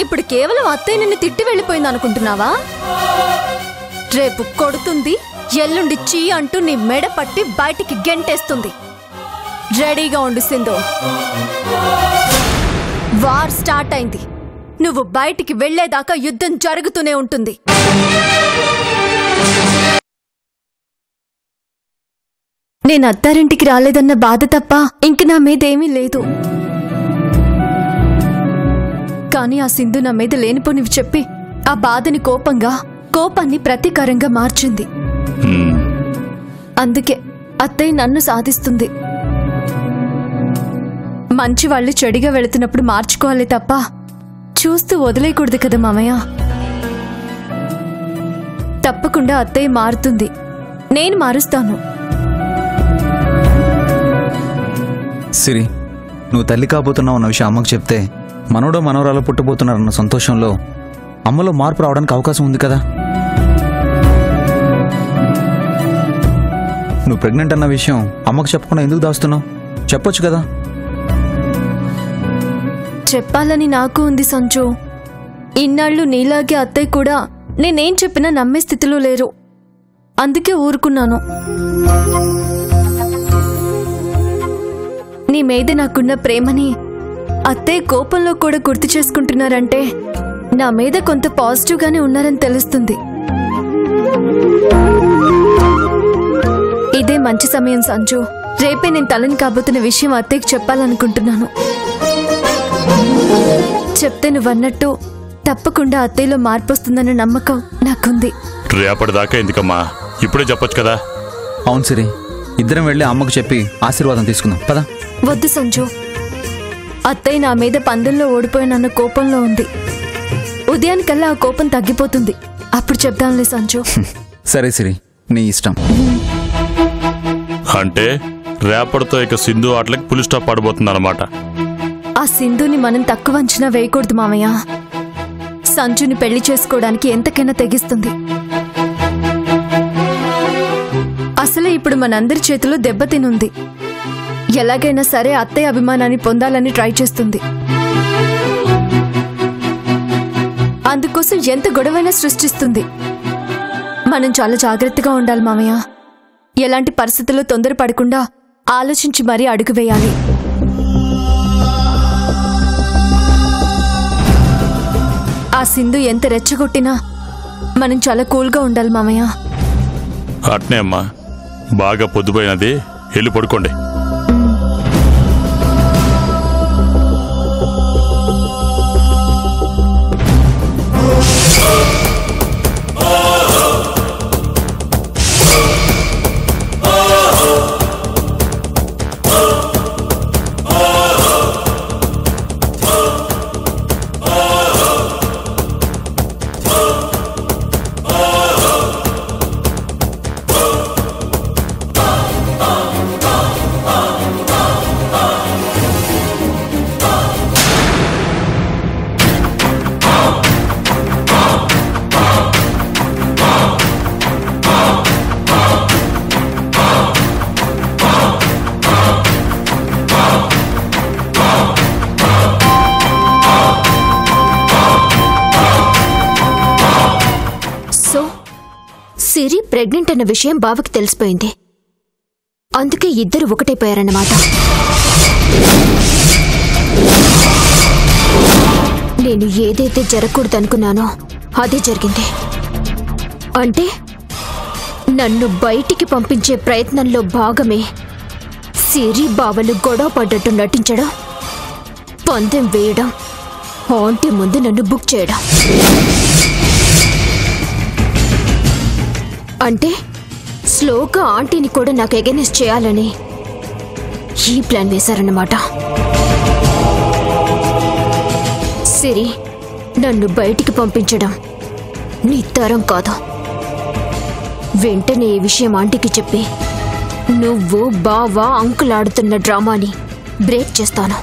ఇప్పుడు కేవలం అత్తయ్య నిన్ను తిట్టి వెళ్ళిపోయింది అనుకుంటున్నావా? రేపు కొడుతుంది, ఎల్లుండి చీ అంటూ నీ మెడ పట్టి బయటికి గెంటేస్తుంది. రెడీగా ఉండు సింధు. వార్ స్టార్ట్ అయింది. నువ్వు బయటికి వెళ్లేదాకా యుద్ధం జరుగుతూనే ఉంటుంది. నేను అత్తారింటికి రాలేదన్న బాధ తప్ప ఇంక నా మీదేమీ లేదు. కానీ ఆ సింధు నా మీద లేనిపోనివి చెప్పి ఆ బాధని కోపాన్ని ప్రతీకారంగా మార్చింది. అందుకే అత్తయ్య నన్ను సాధిస్తుంది. మంచి వాళ్ళు చెడిగా వెళుతున్నప్పుడు మార్చుకోవాలి తప్ప చూస్తూ వదిలేయకూడదు కదా మామయ్య. తప్పకుండా అత్తయ్య మారుతుంది, నేను మారుస్తాను. సిరి, నువ్వు తల్లి కాబోతున్నావు అన్న విషయం అమ్మకు చెప్తే మనోడో మనవరాలు పుట్టబోతున్నారన్న సంతోషంలో అమ్మలో మార్పు రావడానికి అవకాశం ఉంది కదా. నువ్వు ప్రెగ్నెంట్ అన్న విషయం అమ్మకు చెప్పకుండా ఎందుకు దాస్తున్నావు? చెప్పొచ్చు కదా. చెప్పాలని నాకు ఉంది సంచు. ఇన్నాళ్ళు నీలాగే అత్తయ్య కూడా నేనేం చెప్పినా నమ్మే స్థితిలో లేరు. అందుకే ఊరుకున్నాను. నీ మీద నాకున్న ప్రేమని అత్తయ్య కోపంలో కూడా గుర్తు చేసుకుంటున్నారంటే నా మీద కొంత పాజిటివ్గానే ఉన్నారని తెలుస్తుంది. ఇదే మంచి సమయం సంచు. రేపే నేను తలని కాబోతున్న విషయం అత్తయ్యకి చెప్పాలనుకుంటున్నాను. చెప్తే నువ్వన్నట్టు తప్పకుండా అత్తయ్యలో మార్పు వస్తుందన్న నమ్మకం నాకుంది. రేపటిదాకా ఎందుకమ్మా, ఇప్పుడే చెప్పొచ్చు కదా. అవును సిరి, ఇద్దరం వెళ్ళి అమ్మకు చెప్పి ఆశీర్వాదం తీసుకుందాం పదా. వద్దు సంజు, అత్తయ్య నా మీద పందెంలో ఓడిపోయినన్న కోపంలో ఉంది. ఉదయానికల్లా ఆ కోపం తగ్గిపోతుంది, అప్పుడు చెప్దాంలే సంజు. సరే సిరి, నీ ఇష్టం. అంటే రేపటితో ఇక సింధు ఆటలకి పులి స్టాప్ పడబోతుందన్నమాట. ఆ సింధుని మనం తక్కువ అంచనా వేయకూడదు మామయ్య. సంజుని పెళ్లి చేసుకోవడానికి ఎంతకైనా తెగిస్తుంది. అసలే ఇప్పుడు మనందరి చేతిలో దెబ్బతినుంది. ఎలాగైనా సరే అత్తయ్య అభిమానాన్ని పొందాలని ట్రై చేస్తుంది. అందుకోసం ఎంత గొడవైనా సృష్టిస్తుంది. మనం చాలా జాగ్రత్తగా ఉండాలి మామయ్య. ఎలాంటి పరిస్థితుల్లో తొందరపడకుండా ఆలోచించి మరీ అడుగు వేయాలి. ఆ సింధు ఎంత రెచ్చగొట్టినా మనం చాలా కూల్గా ఉండాలి మామయ్య. అట్నే అమ్మా, బాగా పొద్దుపోయినది, వెళ్ళి పడుకోండి. సిరి ప్రెగ్నెంట్ అన్న విషయం బావకి తెలిసిపోయింది. అందుకే ఇద్దరు ఒకటైపోయారన్నమాట. నేను ఏదైతే జరగకూడదనుకున్నానో అదే జరిగింది. అంటే నన్ను బయటికి పంపించే ప్రయత్నంలో భాగమే సిరి బావలు గొడవ పడ్డట్టు నటించడం, పందెం వేయడం, ఆంటీ ముందు నన్ను బుక్ చేయడం. అంటే స్లోగా ఆంటీని కూడా నాకు ఎగెనెస్ట్ చేయాలని ఈ ప్లాన్ వేశారన్నమాట. సిరి, నన్ను బయటికి పంపించడం నీ తరం కాదు. వెంటనే ఈ విషయం ఆంటీకి చెప్పి నువ్వు బావా అంకుల్ ఆడుతున్న డ్రామాని బ్రేక్ చేస్తాను.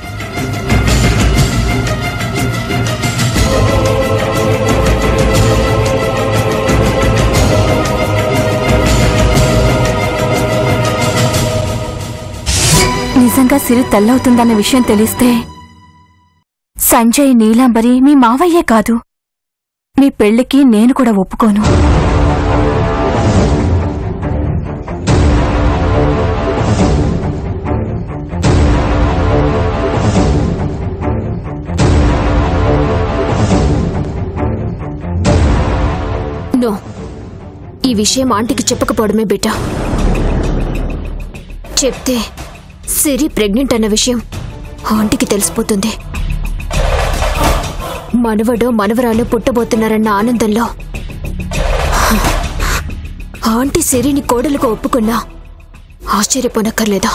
నిజంగా సిరి తల్లవుతుందన్న విషయం తెలిస్తే సంజయ్, నీలాంబరి మీ మావయ్యే కాదు, మీ పెళ్లికి నేను కూడా ఒప్పుకోను. నో, ఈ విషయం ఆంటీకి చెప్పకపోవడమే బెటర్. చెప్తే సిరి ప్రెగ్నెంట్ అన్న విషయం ఆంటీకి తెలిసిపోతుంది. మనవడో మనవరాలు పుట్టబోతున్నారన్న ఆనందంలో ఆంటీ సిరిని కోడలుగా ఒప్పుకున్నా ఆశ్చర్యపోనక్కర్లేదా?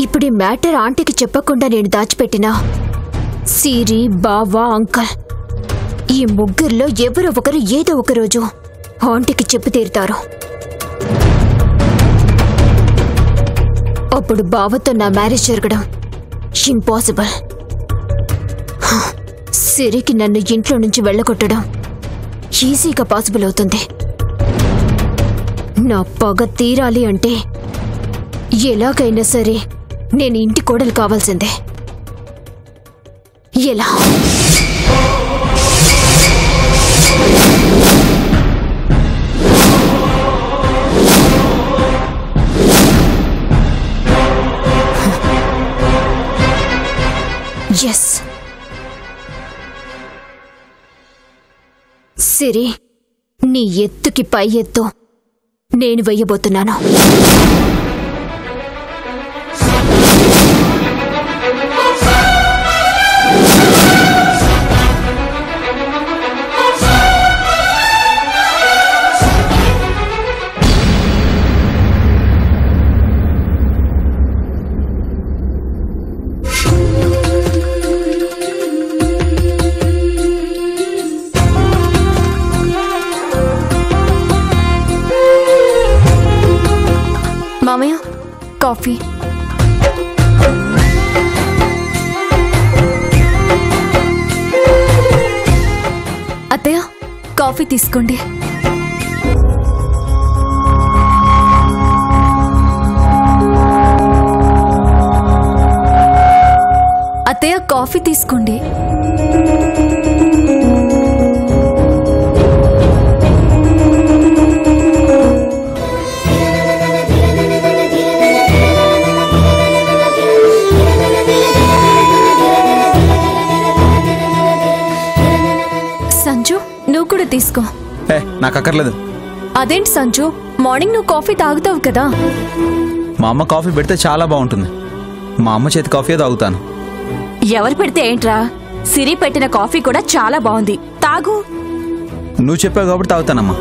ఇప్పుడు ఈ మ్యాటర్ ఆంటీకి చెప్పకుండా నేను దాచిపెట్టినా సిరి, బావా, అంకల్ ఈ ముగ్గురిలో ఎవరో ఒకరు ఏదో ఒక రోజు ఆంటీకి చెప్పి తీరుతారు. అప్పుడు బావతో నా మ్యారేజ్ జరగడం ఇంపాసిబుల్. సిరికి నన్ను ఇంట్లో నుంచి వెళ్ళగొట్టడం ఈజీగా పాసిబుల్ అవుతుంది. నా పగ తీరాలి అంటే ఎలాగైనా సరే నేను ఇంటి కోడలు కావాల్సిందే. ఎలా? ఎస్ సిరి, నీ ఎత్తుకి పై ఎత్తు నేను వెయ్యబోతున్నాను. మామయ్య, కాఫీ. అత్తయ్య, కాఫీ తీసుకోండి. అత్తయ్య, కాఫీ తీసుకోండి. సంజు, నువ్వు కూడా తీసుకో. నాకు అక్కర్లేదు. అదేంటి సంజు, మార్నింగ్ నువ్వు కాఫీ తాగుతావు కదా? మా అమ్మ కాఫీ పెడితే చాలా బాగుంటుంది. మా అమ్మ చేతి కాఫీ తాగుతాను. ఎవరు పెడితే ఏంట్రా, సిరి పెట్టిన కాఫీ కూడా చాలా బాగుంది, తాగు. నువ్వు చెప్పావు కాబట్టి తాగుతానమ్మా.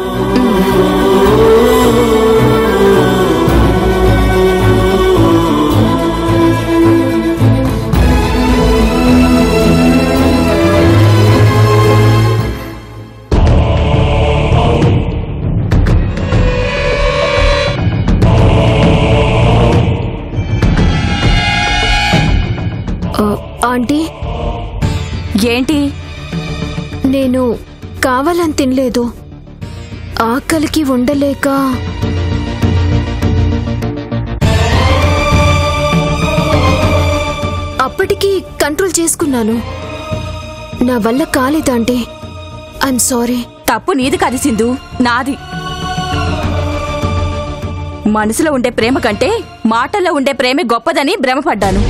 ఆంటీ, ఏంటి? నేను కావాలని తినలేదు, ఆకలికి ఉండలేక. అప్పటికి కంట్రోల్ చేసుకున్నాను. నా వల్ల కాలేదు ఆంటీ, ఐఎమ్ సారీ. తప్పు నీది కాదు సింధు, నాది. మనసులో ఉండే ప్రేమ కంటే మాటల్లో ఉండే ప్రేమే గొప్పదని భ్రమపడ్డాను.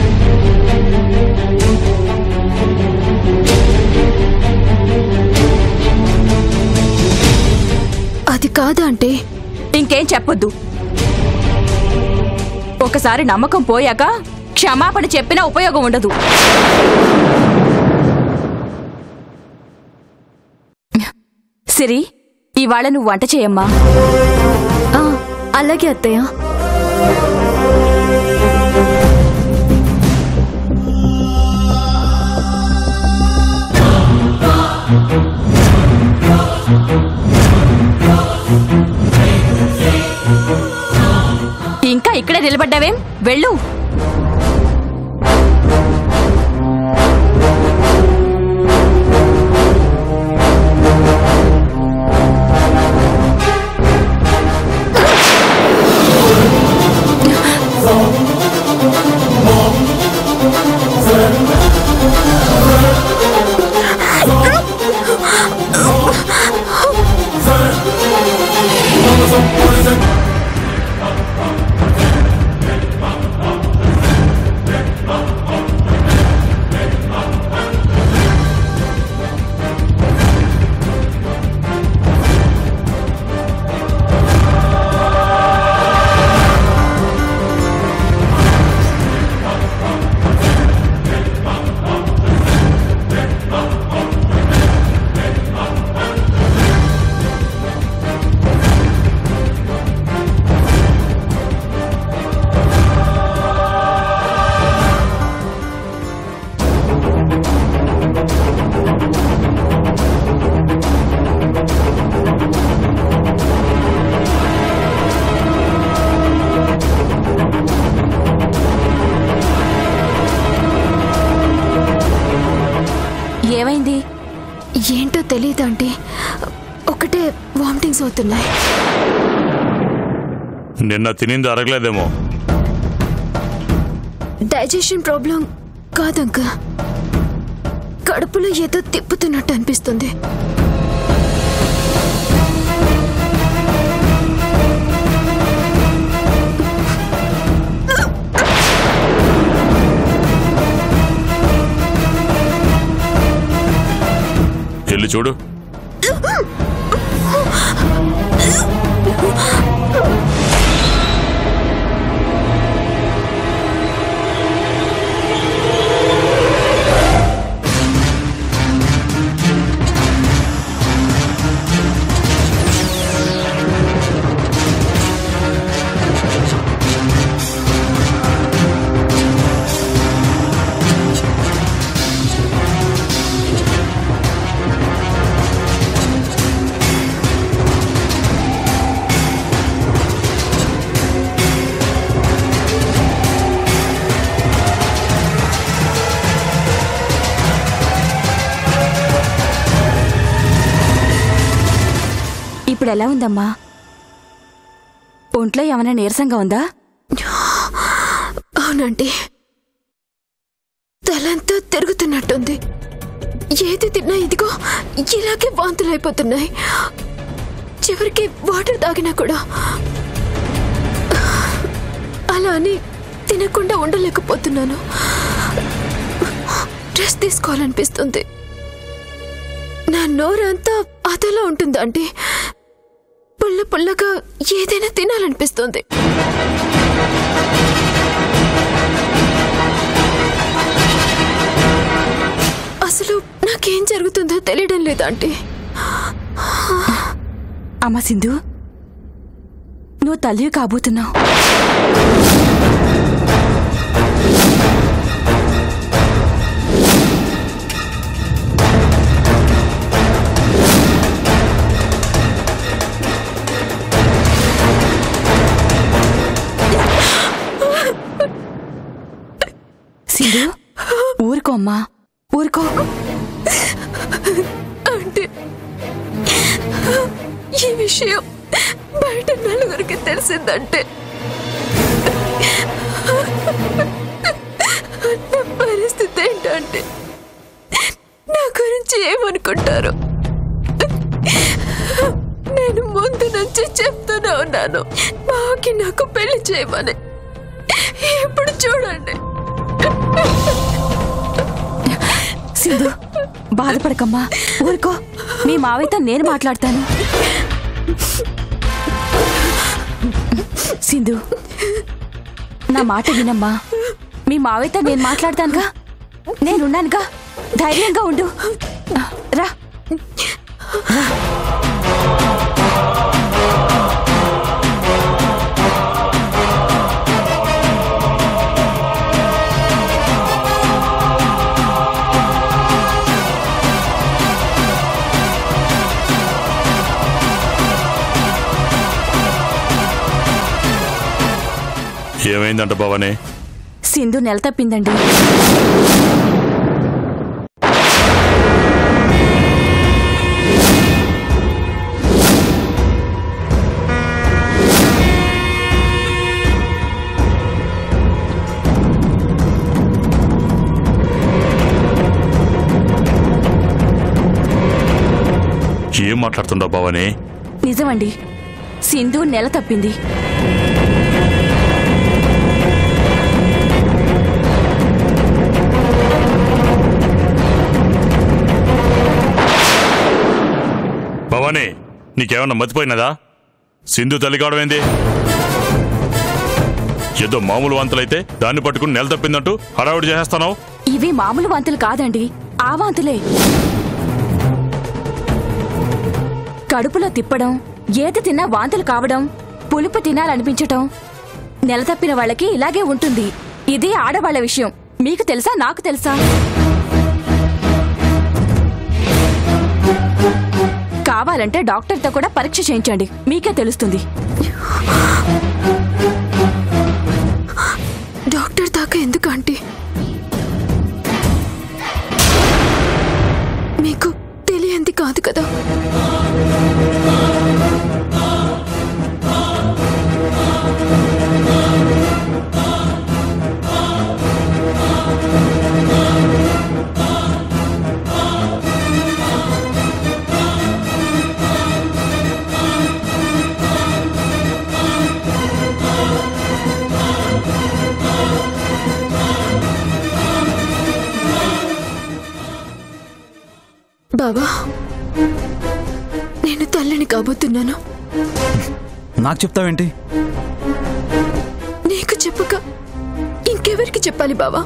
అది కాదా అంటే? ఇంకేం చెప్పొద్దు. ఒకసారి నమ్మకం పోయాక క్షమాపణ చెప్పినా ఉపయోగం ఉండదు. సిరి, ఇవాళ నువ్వు వంట చేయమ్మా. అలాగే అత్తయ్య. ఇంకా ఇక్కడే నిలబడ్డావేం? వెళ్ళు. ఏంటో తెలియదు ఆంటీ, ఒకటే వామిటింగ్స్ అవుతున్నాయి. నిన్న తినింది అరగలేదేమో. డైజెషన్ ప్రాబ్లం కాదంకా, కడుపులో ఏదో తిప్పుతున్నట్టు అనిపిస్తుంది. వెళ్ళి చూడు. ఇప్పుడు ఎలా ఉందమ్మా? ఒంట్లో ఏమైనా నీరసంగా ఉందా? అవునండి, తలంతా తిరుగుతున్నట్టుంది. ఏది తిన్నా ఇదిగో ఇలాగే వాంతులు అయిపోతున్నాయి. చివరికి వాటర్ తాగినా కూడా అలా అని తినకుండా ఉండలేకపోతున్నాను. డ్రెస్ తీసుకోవాలనిపిస్తుంది. నా నోరంతా అదలా ఉంటుంది అంటే పుల్ల పుల్లగా ఏదైనా తినాలనిపిస్తుంది. అసలు నాకేం జరుగుతుందో తెలియడం లేదా అంటే. అమ్మ సింధు, నువ్వు తల్లి కాబోతున్నావు. సింధు, ఊరుకో అమ్మా, ఊరుకో. అంటే ఈ విషయం బయట నలుగురికి తెలిసిందంటే నా పరిస్థితి ఏంటంటే నా గురించి ఏమనుకుంటారు? నేను ముందు నుంచి చెప్తూనే ఉన్నాను మాకి నాకు పెళ్లి చేయమని. ఇప్పుడు చూడండి. సింధు, బాధపడకమ్మా, ఊరుకో. మీ మావయ్యతో నేను మాట్లాడతాను. సింధు, నా మాట వినమ్మా. మీ మావయ్యతో నేను మాట్లాడతానుగా, నేనున్నానుగా. ధైర్యంగా ఉండు. రా. ఏమైందంట భవానీ? సింధు నెల తప్పిందండి. ఏం మాట్లాడుతుండవు భవానీ? నిజమండి, సింధు నెల తప్పింది. భవానీ, నీకేమన్నా మతిపోయినదా? సింధు తల్లి కావడం ఏంది? ఏదో మామూలు వాంతులైతే దాన్ని పట్టుకుని నెల తప్పిందంటూ హడావుడి చేసేస్తాను. ఇవి మామూలు వాంతులు కాదండి, ఆ వాంతులే. కడుపులో తిప్పడం, ఏది తిన్నా వాంతులు కావడం, పులుపు తినాలనిపించటం నెల తప్పిన వాళ్ళకి ఇలాగే ఉంటుంది. ఇది ఆడవాళ్ల విషయం. మీకు తెలుసా, నాకు తెలుసా? కావాలంటే డాక్టర్తో కూడా పరీక్ష చేయించండి, మీకే తెలుస్తుంది. డాక్టర్ దాకా ఎందుకు ఆంటీ? మీకు తెలియంది కాదు కదా. బాబా, నేను తల్లిని కాబోతున్నాను. నాకు చెప్తావేంటి? నీకు చెప్పక ఇంకెవరికి చెప్పాలి బావా?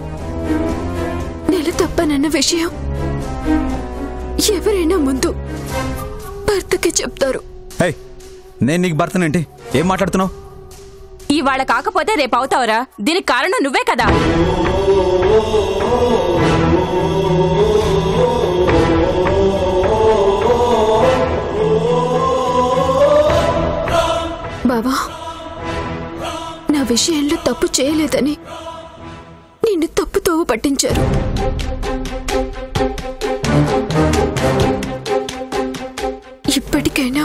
నెల తప్పనన్న విషయం ఎవరైనా ముందు భర్తకి చెప్తారు. నేను నీకు భర్తనేంటి? ఏం మాట్లాడుతున్నావు? ఇవాళ కాకపోతే రేపు అవుతావురా. దీనికి కారణం నువ్వే కదా. బావా, నా విషయంలో తప్పు చేయలేదని నిన్ను తప్పుతోవ పట్టించారు. ఇప్పటికైనా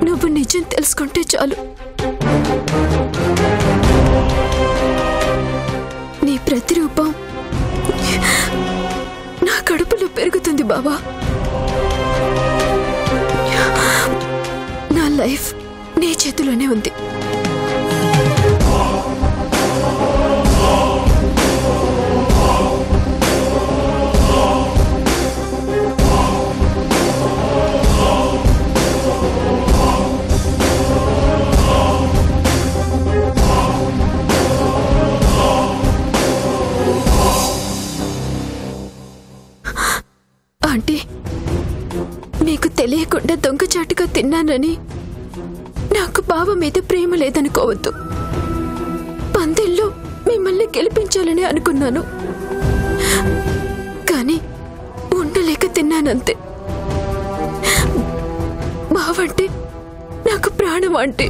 నువ్వు నిజం తెలుసుకుంటే చాలు. నీ ప్రతిరూపం నా కడుపులో పెరుగుతుంది బావా. నా లైఫ్ నీ చేతిలోనే ఉంది. ఆంటీ, మీకు తెలియకుండా దొంగచాటుగా తిన్నానని నాకు బావ మీద ప్రేమ లేదనుకోవద్దు. పందెల్లో మిమ్మల్ని గెలిపించాలని అనుకున్నాను, కానీ ఉండలేక తిన్నానంతే. బావంటే నాకు ప్రాణం అంటే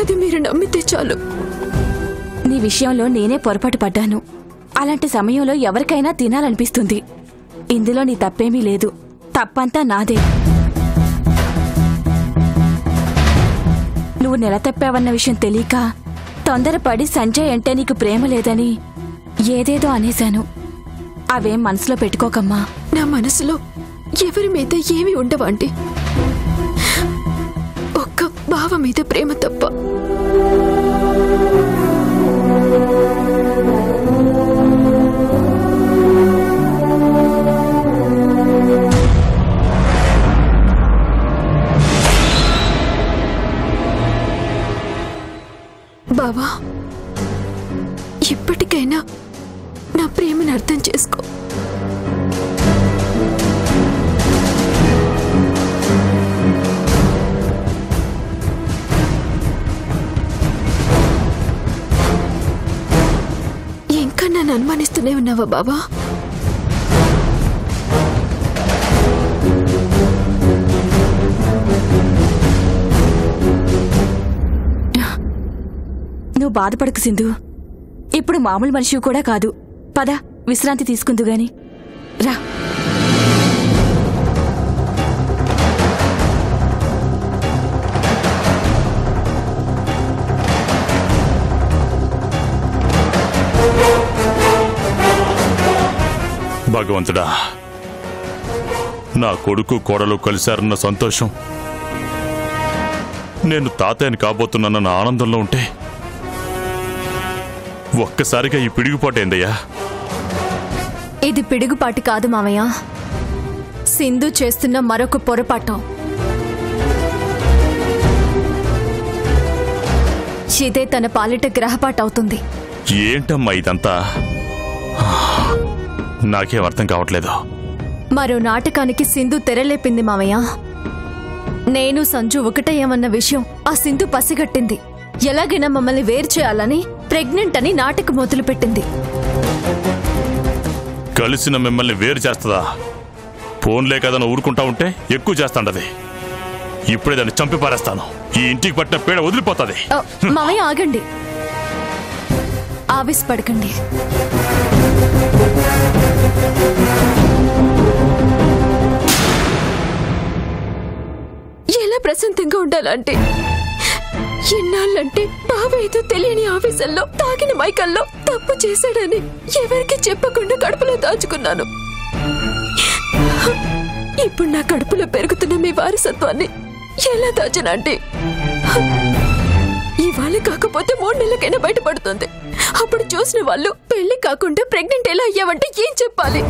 అది మీరు నమ్మితే చాలు. నీ విషయంలో నేనే పొరపాటు పడ్డాను. అలాంటి సమయంలో ఎవరికైనా తినాలనిపిస్తుంది. ఇందులో నీ తప్పేమీ లేదు. తప్పంతా నాదే. నువ్వు నెల తప్పావన్న విషయం తెలియక తొందరపడి సంజయ్ అంటే నీకు ప్రేమ లేదని ఏదేదో అనేశాను. అవేం మనసులో పెట్టుకోకమ్మా. నా మనసులో ఎవరి మీద ఏమి ఉండవండి, ఒక్క బావ మీద ప్రేమ తప్ప. బావా, ఇప్పటికైనా నా ప్రేమను అర్థం చేసుకో. ఇంకా నన్ను అనుమానిస్తూనే ఉన్నావా బావా? నువ్వు బాధపడకు సింధు. ఇప్పుడు మామూలు మనిషి కూడా కాదు. పద, విశ్రాంతి తీసుకుందు గాని రా. భగవంతుడా, నా కొడుకు కోడలు కలిశారన్న సంతోషం, నేను తాతయ్యని కాబోతున్నానన్న ఆనందంలో ఉంటే ఒక్కసారిగా ఈ పిడుగుపాటేందయ్యా? ఇది పిడుగుపాటి కాదు మామయ్య, సింధు చేస్తున్న మరొక పొరపాటు. ఇదే తన పాలిట గ్రహపాటవుతుంది. ఏంటమ్మా ఇదంతా? నాకేం అర్థం కావట్లేదు. మరో నాటకానికి సింధు తెరలేపింది మామయ్య. నేను సంజు ఒకటేయమన్న విషయం ఆ సింధు పసిగట్టింది. ఎలాగైనా మమ్మల్ని వేరు చేయాలని ప్రెగ్నెంట్ అని నాటకం మొదలుపెట్టింది. కలిసిన మిమ్మల్ని వేరు చేస్తుందా? ఫోన్లే కదన ఊరుకుంటా ఉంటే ఎక్కువ చేస్తాండది. ఇప్పుడే దాన్ని చంపి పారేస్తాను. ఈ ఇంటికి పట్టిన పీడ వదిలిపోతుంది. మామయ్య ఆగండి, ఆవేశపడకండి. ప్రశాంతంగా ఉండాలంటే ఎన్నాళ్ళంటే బావ ఏదో తెలియని ఆఫీసర్లో తాగిన మైకల్లో తప్పు చేశాడని ఎవరికి చెప్పకుండా కడుపులో దాచుకున్నాను. ఇప్పుడు నా కడుపులో పెరుగుతున్న మీ వారసత్వాన్ని ఎలా దాచనంటే ఇవాళ కాకపోతే 3 నెలలకైనా బయటపడుతుంది. అప్పుడు చూసిన వాళ్ళు పెళ్లి కాకుండా ప్రెగ్నెంట్ ఎలా అయ్యావంటే ఏం చెప్పాలి?